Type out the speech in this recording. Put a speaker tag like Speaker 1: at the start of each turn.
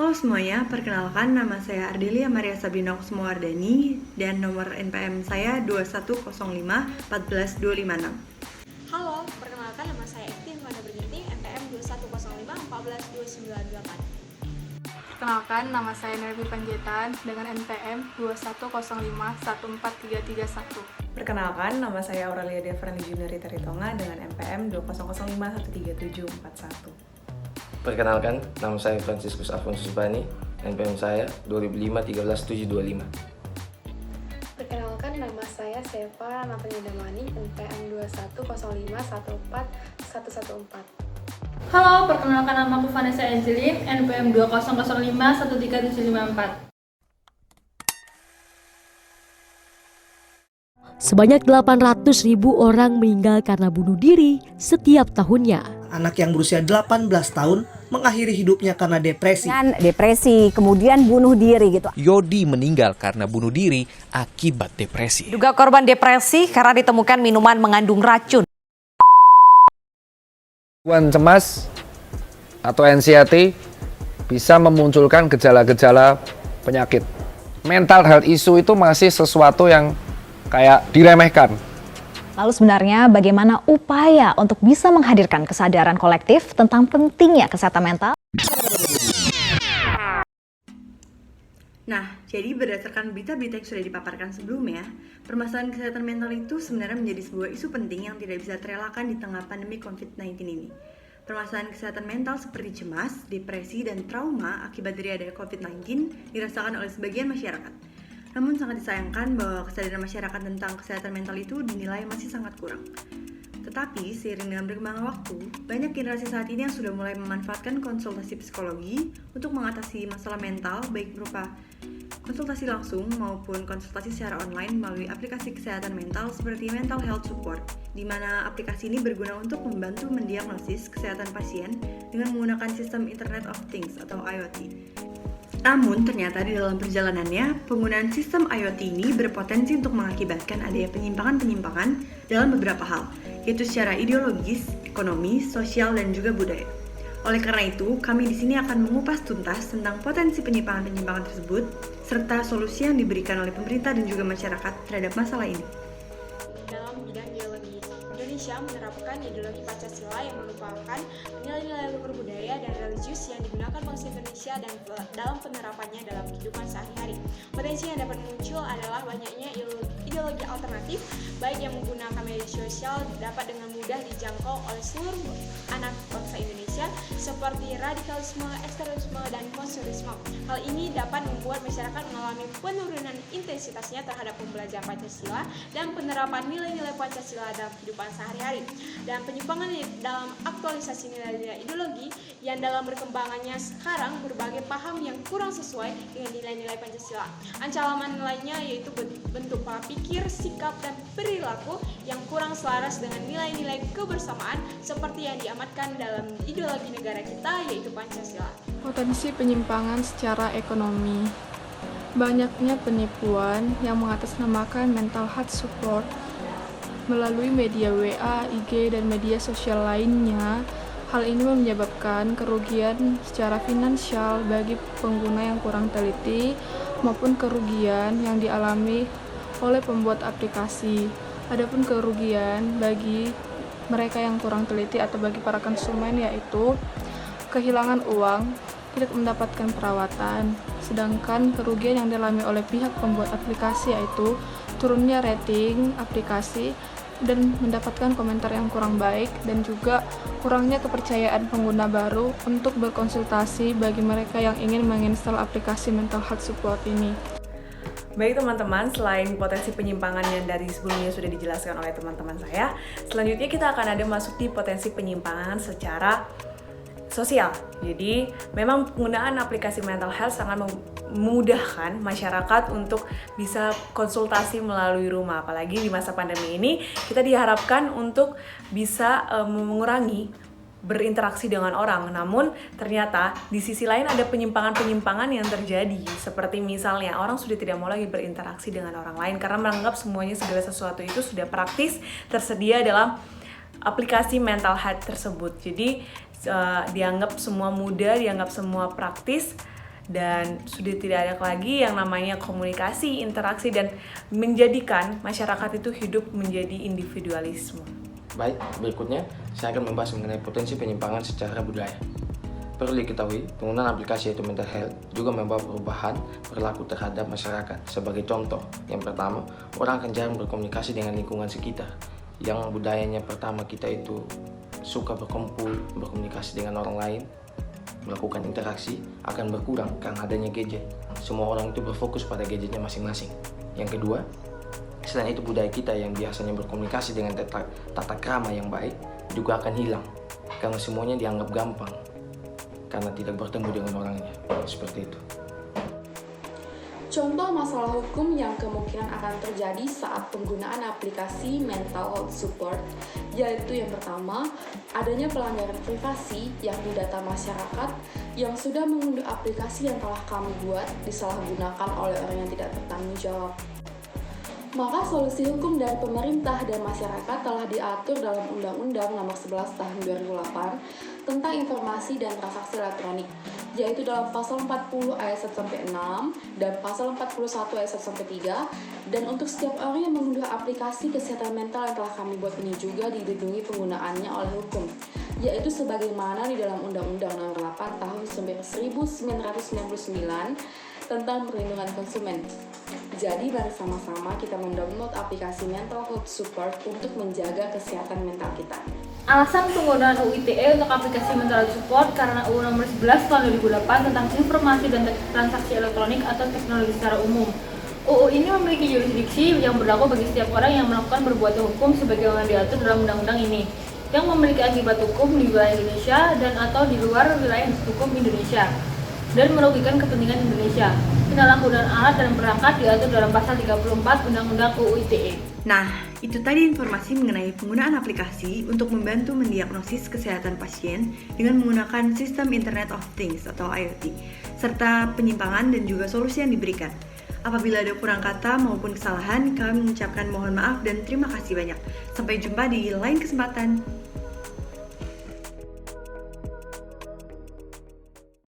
Speaker 1: Halo semuanya, perkenalkan nama saya Ardelia Maria Sabrina Kusumawardani dan nomor NPM saya 2105 14256.
Speaker 2: Halo, perkenalkan nama saya Ekti Manda Berginting, NPM 2105 14298.
Speaker 3: Perkenalkan, nama saya Nervi Panjaitan dengan NPM 2105 14331.
Speaker 4: Perkenalkan, nama saya Aurelia Devrani Juneri Teritonga dengan NPM 2005 13741.
Speaker 5: Perkenalkan, nama saya Franciscus Afonso Bani, NPM saya 2005 13725.
Speaker 6: Perkenalkan, nama saya Seva Natanya Damani, NPM 2105 14114.
Speaker 7: Halo, perkenalkan nama aku Vanessa Angelin, NPM 2005 13754.
Speaker 8: Sebanyak 800.000 orang meninggal karena bunuh diri setiap tahunnya.
Speaker 9: Anak yang berusia 18 tahun mengakhiri hidupnya karena depresi.
Speaker 10: Kemudian bunuh diri gitu.
Speaker 11: Yodi meninggal karena bunuh diri akibat depresi.
Speaker 10: Juga korban depresi karena ditemukan minuman mengandung racun.
Speaker 12: Gangguan cemas atau anxiety bisa memunculkan gejala-gejala penyakit. Mental health issue itu masih sesuatu yang kayak diremehkan.
Speaker 10: Lalu sebenarnya bagaimana upaya untuk bisa menghadirkan kesadaran kolektif tentang pentingnya kesehatan mental?
Speaker 1: Nah, jadi berdasarkan berita-berita yang sudah dipaparkan sebelumnya, permasalahan kesehatan mental itu sebenarnya menjadi sebuah isu penting yang tidak bisa terelakkan di tengah pandemi COVID-19 ini. Permasalahan kesehatan mental seperti cemas, depresi, dan trauma akibat dari adanya COVID-19 dirasakan oleh sebagian masyarakat. Namun sangat disayangkan bahwa kesadaran masyarakat tentang kesehatan mental itu dinilai masih sangat kurang. Tetapi seiring dengan berkembangnya waktu, banyak generasi saat ini yang sudah mulai memanfaatkan konsultasi psikologi untuk mengatasi masalah mental, baik berupa konsultasi langsung maupun konsultasi secara online melalui aplikasi kesehatan mental seperti Mental Health Support, di mana aplikasi ini berguna untuk membantu mendiagnosis kesehatan pasien dengan menggunakan sistem Internet of Things atau IoT. Namun ternyata di dalam perjalanannya, penggunaan sistem IoT ini berpotensi untuk mengakibatkan adanya penyimpangan-penyimpangan dalam beberapa hal, yaitu secara ideologis, ekonomi, sosial, dan juga budaya. Oleh karena itu, kami di sini akan mengupas tuntas tentang potensi penyimpangan-penyimpangan tersebut, serta solusi yang diberikan oleh pemerintah dan juga masyarakat terhadap masalah ini.
Speaker 2: Dalam bidang ideologi, Indonesia menerapkan ideologi Pancasila yang merupakan nilai-nilai luhur budaya dan religius yang digunakan bangsa Indonesia dan dalam penerapannya dalam kehidupan sehari-hari. Potensi yang dapat muncul adalah banyaknya ideologi alternatif, baik yang menggunakan media sosial dapat dengan mudah dijangkau oleh seluruh anak bangsa Indonesia, seperti radikalisme, ekstremisme, dan konsumerisme. Hal ini dapat membuat masyarakat mengalami penurunan intensitasnya terhadap pembelajaran Pancasila dan penerapan nilai-nilai Pancasila dalam kehidupan sehari-hari. Dan penyimpangan dalam aktualisasi nilai-nilai ideologi yang dalam berkembangannya sekarang berbagai paham yang kurang sesuai dengan nilai-nilai Pancasila. Ancaman lainnya yaitu bentuk pola pikir, sikap, dan perilaku yang kurang selaras dengan nilai-nilai kebersamaan seperti yang diamatkan dalam ideologi negara kita yaitu Pancasila.
Speaker 3: Potensi penyimpangan secara ekonomi. Banyaknya penipuan yang mengatasnamakan mental health support melalui media WA, IG, dan media sosial lainnya. Hal ini menyebabkan kerugian secara finansial bagi pengguna yang kurang teliti maupun kerugian yang dialami oleh pembuat aplikasi. Adapun kerugian bagi mereka yang kurang teliti atau bagi para konsumen yaitu kehilangan uang, tidak mendapatkan perawatan. Sedangkan kerugian yang dialami oleh pihak pembuat aplikasi yaitu turunnya rating aplikasi dan mendapatkan komentar yang kurang baik dan juga kurangnya kepercayaan pengguna baru untuk berkonsultasi bagi mereka yang ingin menginstal aplikasi mental health support ini.
Speaker 4: Baik teman-teman, selain potensi penyimpangan yang dari sebelumnya sudah dijelaskan oleh teman-teman saya, selanjutnya kita akan ada masuk di potensi penyimpangan secara sosial. Jadi memang penggunaan aplikasi mental health sangat memudahkan masyarakat untuk bisa konsultasi melalui rumah. Apalagi di masa pandemi ini kita diharapkan untuk bisa mengurangi berinteraksi dengan orang. Namun ternyata di sisi lain ada penyimpangan-penyimpangan yang terjadi. Seperti misalnya orang sudah tidak mau lagi berinteraksi dengan orang lain karena menganggap semuanya segala sesuatu itu sudah praktis tersedia dalam aplikasi mental health tersebut. Jadi dianggap semua mudah, dianggap semua praktis, dan sudah tidak ada lagi yang namanya komunikasi, interaksi, dan menjadikan masyarakat itu hidup menjadi individualisme.
Speaker 5: Baik, berikutnya saya akan membahas mengenai potensi penyimpangan secara budaya. Perlu diketahui, penggunaan aplikasi yaitu mental health juga membawa perubahan perilaku terhadap masyarakat. Sebagai contoh, yang pertama, orang akan jarang berkomunikasi dengan lingkungan sekitar. Yang budayanya pertama kita itu suka berkumpul, berkomunikasi dengan orang lain, melakukan interaksi, akan berkurang karena adanya gadget. Semua orang itu berfokus pada gadgetnya masing-masing. Yang kedua, selain itu budaya kita yang biasanya berkomunikasi dengan tata krama yang baik juga akan hilang karena semuanya dianggap gampang karena tidak bertemu dengan orangnya, seperti itu.
Speaker 6: Contoh masalah hukum yang kemungkinan akan terjadi saat penggunaan aplikasi mental health support, yaitu yang pertama, adanya pelanggaran privasi yakni data masyarakat yang sudah mengunduh aplikasi yang telah kami buat disalahgunakan oleh orang yang tidak bertanggung jawab. Maka solusi hukum dari pemerintah dan masyarakat telah diatur dalam Undang-Undang Nomor 11 Tahun 2008 tentang informasi dan transaksi elektronik, yaitu dalam pasal 40 ayat 1-6 dan pasal 41 ayat 1-3. Dan untuk setiap orang yang mengunduh aplikasi kesehatan mental yang telah kami buat ini juga dilindungi penggunaannya oleh hukum, yaitu sebagaimana di dalam Undang-Undang Nomor 8 Tahun 1999 tentang perlindungan konsumen. Jadi mari sama-sama kita mendownload aplikasi mental health support untuk menjaga kesehatan mental kita.
Speaker 7: Alasan penggunaan UU ITE untuk aplikasi mental health support karena UU Nomor 11 Tahun 2008 tentang informasi dan transaksi elektronik atau teknologi secara umum. UU ini memiliki jurisdiksi yang berlaku bagi setiap orang yang melakukan perbuatan hukum sebagaimana diatur dalam undang-undang ini, yang memiliki akibat hukum di wilayah Indonesia dan atau di luar wilayah hukum Indonesia, dan merugikan kepentingan Indonesia. Penyalahgunaan alat dan perangkat diatur dalam pasal 34 Undang-Undang UU ITE.
Speaker 1: Nah, itu tadi informasi mengenai penggunaan aplikasi untuk membantu mendiagnosis kesehatan pasien dengan menggunakan sistem Internet of Things atau IoT, serta penyimpangan dan juga solusi yang diberikan. Apabila ada kurang kata maupun kesalahan, kami mengucapkan mohon maaf dan terima kasih banyak. Sampai jumpa di lain kesempatan.